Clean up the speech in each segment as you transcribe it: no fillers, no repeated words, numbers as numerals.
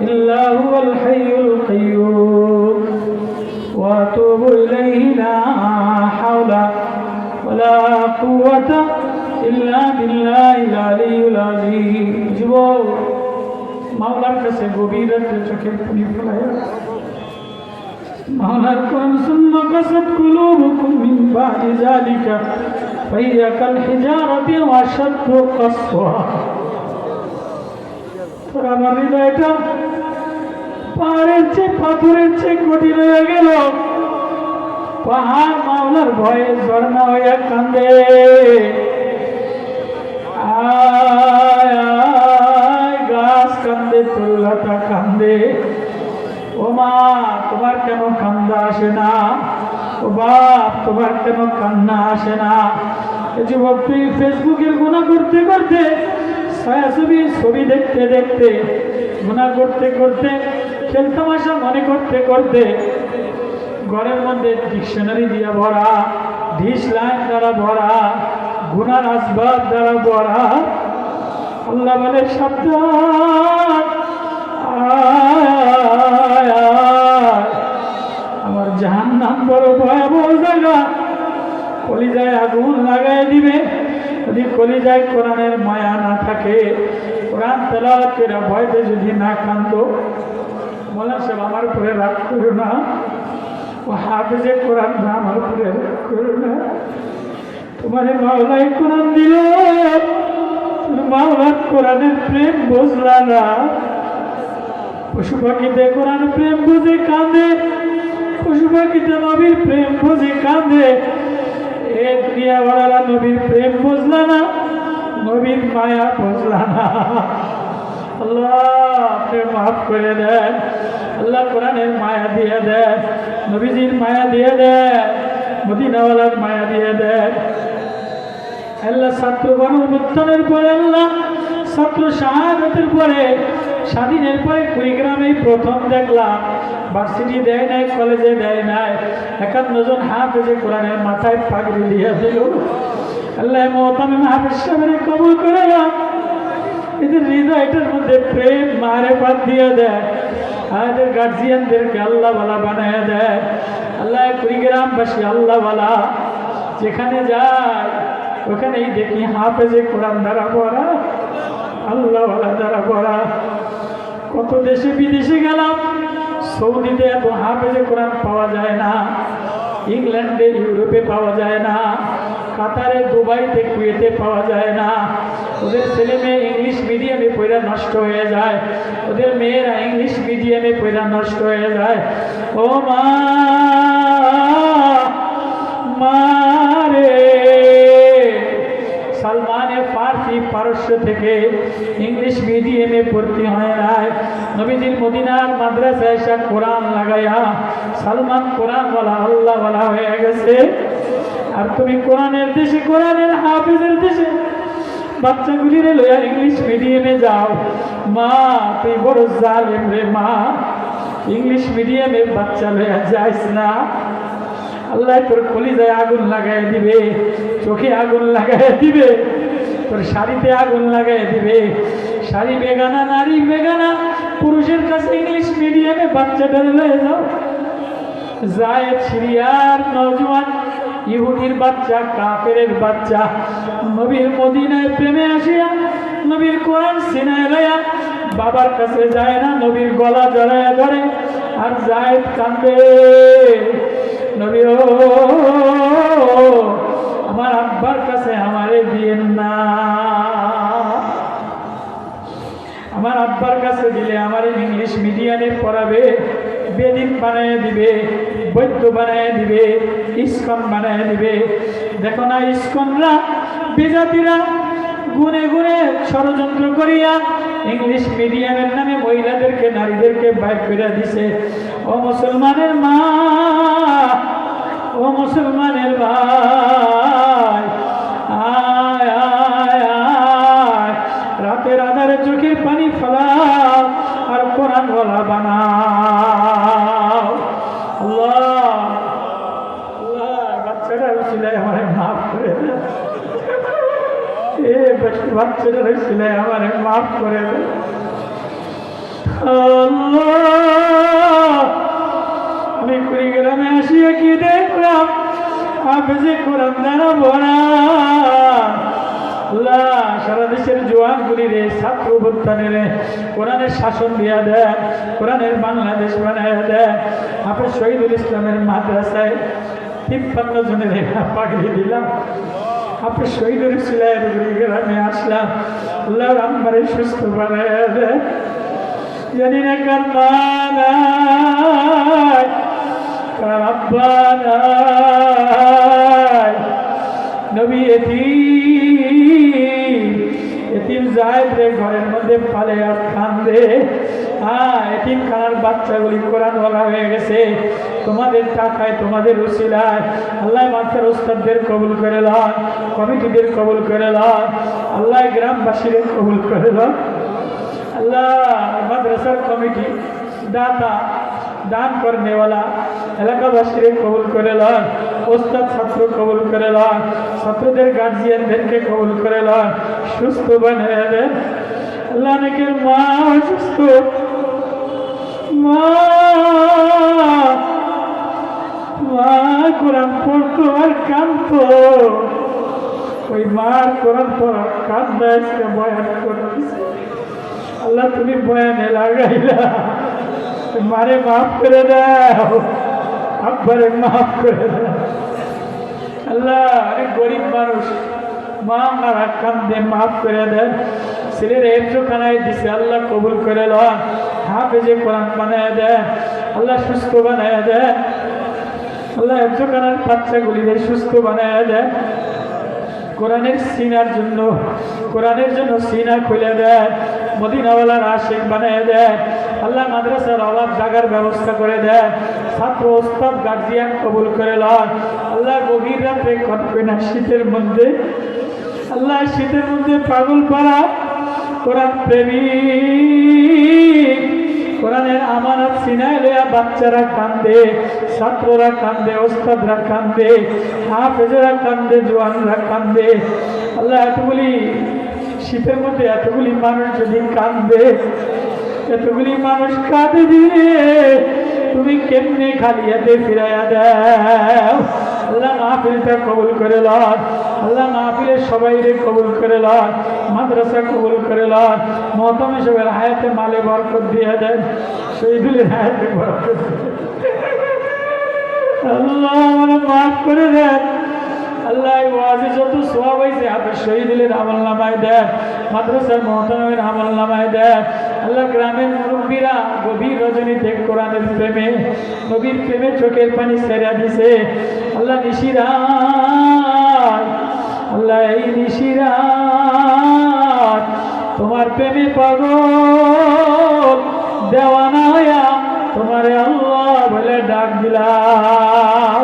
إلا هو الحي القيوم وأتوب إليه لا حول ولا قوة إلا بالله العلي العظيم যুবক মাওলার কাছে গভীর রাতে চোখের পানি ফেলায়া মাওলার কোরআন সুন্নাহ কাসাত কুলুবুকুম মিন বাদি যালিকা ফাহিয়া কাল হিজারাতি ওয়া আশাদ্দু কাসওয়া তোর আমার হৃদয়টা পাহাড়ের চেয়ে পাথরের চেয়ে কঠিন হয়ে গেল পাহাড় মাওলার ভয়ে ঝর্ণা হয়ে কান্দে গাছ কান্দে তুল্লাটা কান্দে ও মা তোমার কেন কান্দা আসে না ও বাপ তোমার কেন কান্না আসে না এই যুবক তুই ফেসবুকের গুনাহ করতে করতে ছবি দেখতে দেখতে গুনাহ করতে করতে খেলতামাশা মনে করতে করতে ঘরের মধ্যে ডিকশনারি দিয়ে ভরা ডিশ লাইন দ্বারা ভরা গুনার আসবাব দ্বারা ভরা আল্লাহ বলে সাবধান আমার জাহান্নাম বড় ভয়াবহ জায়গা কলিজায় আগুন লাগাই দিবে যদি কলিজায় কোরআনের মায়া না থাকে কোরআন তেলাওয়াত করে ভয়তে যদি না কান্দো মোল্লা সাহেব আমার উপরে রাগ করো না ও হাফেজে কোরআন না আমার উপরে রাগ করো না তোমার মাওলাই কোরআন দিল মাওলার কোরআনের প্রেম বুঝলা না পশু পাখিতে কোরআন প্রেম বুঝে কাঁদে পশু পাখিতে নবীর প্রেম বুঝে কাঁদে এ দুনিয়াওয়ালা নবীর প্রেম বুঝলা না নবীর মায়া বুঝলা না আল্লাহ আপনি মাফ করে দেন আল্লাহ কোরআনের মায়া দিয়ে দেন নবীজির মায়া দিয়ে দেন মদিনাওয়ালার মায়া দিয়ে দেন আল্লাহ ছাত্র গণঅভ্যুত্থানের পরে আল্লাহ ছাত্র শাহাদাতের পরে স্বাধীনের পরে কুড়িগ্রামেই প্রথম দেখলাম ভার্সিটি দেয় নাই কলেজে দেয় নাই 51 জন হাফেজে কোরআনের মাথায় পাগড়ি দিয়ে দিল আল্লাহ মোহতামিম হাফেজ সাহেবের কবুল করে নাও এদের হৃদয়টার মধ্যে প্রেম মারেফাত দিয়ে দেয় আমাদের গার্জিয়ানদেরকে আল্লাহওয়ালা বানায় দেয় আল্লাহ কুড়িগ্রামবাসী আল্লাহওয়ালা যেখানে যায় ওখানেই দেখি হাফেজে কোরআন দ্বারা পড়া আল্লাহওয়ালা দ্বারা পড়া কত দেশে বিদেশে গেলাম সৌদিতে এত হাফেজে কোরআন পাওয়া যায় না ইংল্যান্ডে ইউরোপে পাওয়া যায় না কাতারে দুবাইতে কুয়েতে পাওয়া যায় না ওদের ছেলে মেয়ে ইংলিশ মিডিয়ামে পড়া নষ্ট হয়ে যায় ওদের মেয়েরা ইংলিশ মিডিয়ামে পড়া নষ্ট হয়ে যায় ও মা মারে সালমানে ফার্সি পারস্য থেকে ইংলিশ মিডিয়ামে ভর্তি হয় নাই নবীজির মদিনার মাদ্রাসায় এসে কোরআন লাগাইয়া সালমান কোরআনওয়ালা আল্লাহওয়ালা হয়ে গেছে আর তুমি কোরআনের দেশে কোরআনের হাফেজের দেশে বাচ্চাগুলিরে লইয়া ইংলিশ মিডিয়ামে যাও মা তুই বড় জালেম রে মা ইংলিশ মিডিয়ামে বাচ্চা লইয়া যাইস না আল্লাহ তোর কলিজায় আগুন লাগাই দিবে চোখে আগুন লাগাই দিবে তোর শাড়িতে আগুন লাগাই দিবে শাড়ি বেগানা নারী বেগানা পুরুষের কাছে ইংলিশ মিডিয়ামে বাচ্চাটা লয়ে যাও জায়েদ সিরিয়ার নওজোয়ান ইহুদির বাচ্চা কাফেরের বাচ্চা নবীর মদিনায় প্রেমে আসিয়া নবীর কোরআন সিনায় লইয়া বাবার কাছে যায় না নবীর গলা জড়াইয়া ধরে আর জায়েদ কান্দে নবী ও আমার আব্বার কাছে আমারে দিয়েন না আমার আব্বার কাছে দিলে আমার ইংলিশ মিডিয়ামে পড়াবে বেদিন বানায় দিবে বৈদ্য বানায় দিবে ইস্কন বানায় দিবে দেখো না ইস্কনরা বিজাতিরা গুনে গুনে ষড়যন্ত্র করিয়া ইংলিশ মিডিয়ামের নামে মহিলাদেরকে নারীদেরকে বাইর করে দিছে ও মুসলমানের মা ও মুসলমানের ভাই আয় আয় আয় রাতের আধারে চোখের পানি ফেলাও আর কোরআন ওয়ালা বানাও আল্লাহ আল্লাহ বাচ্চাটা ছিলাই আমার মাফ করে দে বাচ্চাটা ছিলাই আমার মাফ করে দে আল্লাহ, আমি কুড়িগ্রামে আসিয়া কি দেখলাম হাফেজে কোরআন দ্বারা ভরা। আল্লাহ, সারা দেশের জোয়ানগুলি রে ছাত্র অভ্যুত্থানের কোরআনের শাসন দিয়া দেন, কোরআনের বাংলাদেশ বানায় দেন। হাফেজ শহীদুল ইসলামের মাদ্রাসায় 53 জনের পাগড়ি দিলাম। হাফেজ শহীদুল ইসলামের কুড়িগ্রামে আসলাম। আল্লাহ আমারে সুস্থ বানায় দেন। জানি না কার মা নাই, কার আব্বা নাই, নবী এতিম জায়েদ রে ঘরের মধ্যে ফালে আর কান্দে। এতিম খানার বাচ্চাগুলি কোরআন বলা হয়ে গেছে। তোমাদের টাকায়, তোমাদের উসিলায় আল্লাহ মাস্টার ওস্তাদদের কবুল করে লন, কমিটিদের কবুল করে লন, আল্লাহ গ্রামবাসীদের কবুল করে লন। আল্লাহ মাদ্রাসার কমিটি, দাতা, দান করনেওয়ালা এলাকাবাসীদের কবুল করে লন, ওস্তাদ ছাত্র কবুল করে লন, ছাত্রদের গার্জিয়ানদেরকে কবুল করে লন, সুস্থ বানিয়ে দেন। আল্লাহ অনেকের মা অসুস্থ, মা কোরআন পড়তো আর কাঁদতো, ওই মার কোরআন পড়া কাঁদবে আজকে বয়ান করতেছে। আল্লাহ তুমি বয়ানে লাগাইলা, মারে মাফ করে দাও, আব্বারে মাফ করে দাও। আল্লাহ অনেক গরিব মানুষ, মা মারা কান্দে, মাফ করে দেন। ছেলের হেফজখানায় দিছে, আল্লাহ কবুল করে লন, হাফেজে কোরআন বানায় দেন, আল্লাহ সুস্থ বানায় দেন। আল্লাহ হেফজখানার বাচ্চাগুলিদের সুস্থ বানায় দেন। কোরআনের সিনার জন্য, কোরআনের জন্য সিনা খুলে দেন, মদিনাওয়ালার আশিক বানিয়ে দেন। আল্লাহ মাদ্রাসার অভাব জাগার ব্যবস্থা করে দেন, ছাত্র ওস্তাদ গার্জিয়ান কবুল করে লন। আল্লাহ গভীর রাত্রে কটবে না শীতের মধ্যে, আল্লাহ শীতের মধ্যে পাগল পাড়া কোরআন প্রেমিক, কোরআনের আমানত সিনায় লইয়া বাচ্চারা কান্দে, ছাত্ররা কান্দে, ওস্তাদরা কান্দে, হাফেজরা কান্দে, জোয়ানরা কান্দে। আল্লাহ এতগুলি শীতের মধ্যে এতগুলি মানুষ যদি কান্দে, এতগুলি মানুষ কাঁদে দিয়ে তুমি কেমনে খালি হাতে ফিরাইয়া দাও। আল্লাহ মাহফিলটা কবুল করে লন, আল্লাহ মাহফিলের সবাইরে কবুল করে লন, মাদ্রাসা কবুল করে লন। মহতম হিসেবের হায়াতে মালে বরকত দিয়ে দেন, শহীদুলের হায়াতে বরকত আল্লাহ আমার মাফ করে দেন। আল্লাহ ওয়াজে যত সওয়াব হয়েছে হাফেজ শহীদুলের আমল নামায় দেন, মাদ্রাসার মহতমের আমল নামায় দেন। আল্লাহ গ্রামের মুরব্বীরা গভীর রজনীতে কোরআনের প্রেমে, নবীর প্রেমে চোখের পানি ছেড়ে দিছে। আল্লাহ নিশিরাত, আল্লাহ এই নিশিরাত তোমার প্রেমে পাগল দেওয়ানায়া তোমারে আল্লাহ বলে ডাক দিলাম।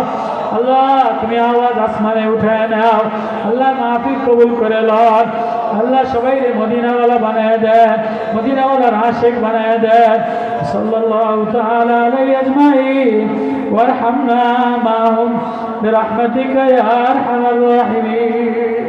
আল্লাহ তুমি আওয়াজ আসমানে উঠায় নাও, আল্লাহ মাহফিল কবুল করে লন। আল্লাহ সবাই রে মদিনাওয়ালা বানায় দেন, মদিনাওয়ালার আশিক বানায় দেন। সাল্লাল্লাহু তাআলা আলাইহি আজমাইন ওয়ারহামনা মাহুম বিরহমাতিকা ইয়া আরহামার রাহিমিন।